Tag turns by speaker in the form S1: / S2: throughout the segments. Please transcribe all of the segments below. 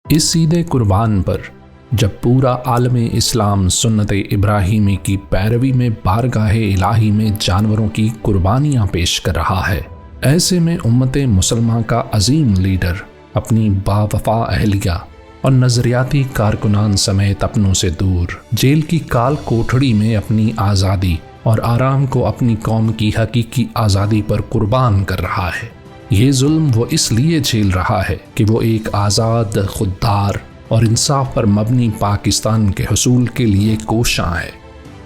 S1: اس عید قربان پر جب پورا عالم اسلام سنت ابراہیمی کی پیروی میں بارگاہ الہی میں جانوروں کی قربانیاں پیش کر رہا ہے، ایسے میں امت مسلمہ کا عظیم لیڈر اپنی باوفا اہلیہ اور نظریاتی کارکنان سمیت اپنوں سے دور جیل کی کال کوٹھڑی میں اپنی آزادی اور آرام کو اپنی قوم کی حقیقی آزادی پر قربان کر رہا ہے۔ یہ ظلم وہ اس لیے جھیل رہا ہے کہ وہ ایک آزاد، خوددار اور انصاف پر مبنی پاکستان کے حصول کے لیے کوشاں ہے۔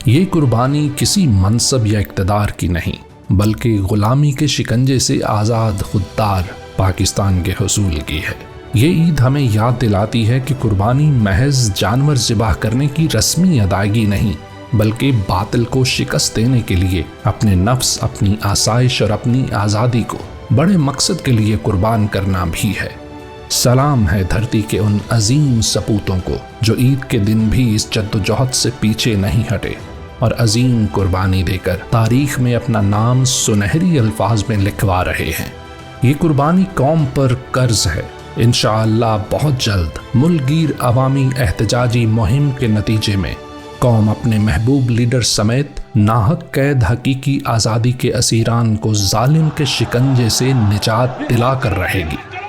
S1: یہ قربانی کسی منصب یا اقتدار کی نہیں، بلکہ غلامی کے شکنجے سے آزاد، خوددار پاکستان کے حصول کی ہے۔ یہ عید ہمیں یاد دلاتی ہے کہ قربانی محض جانور ذبح کرنے کی رسمی ادائیگی نہیں، بلکہ باطل کو شکست دینے کے لیے اپنے نفس، اپنی آسائش اور اپنی آزادی کو بڑے مقصد کے لیے قربان کرنا بھی ہے۔ سلام ہے دھرتی کے ان عظیم سپوتوں کو جو عید کے دن بھی اس جدوجہد سے پیچھے نہیں ہٹے اور عظیم قربانی دے کر تاریخ میں اپنا نام سنہری الفاظ میں لکھوا رہے ہیں۔ یہ قربانی قوم پر قرض ہے۔ انشاءاللہ بہت جلد ملک گیر عوامی احتجاجی مہم کے نتیجے میں قوم اپنے محبوب لیڈر سمیت ناحق قید حقیقی آزادی کے اسیران کو ظالم کے شکنجے سے نجات دلا کر رہے گی۔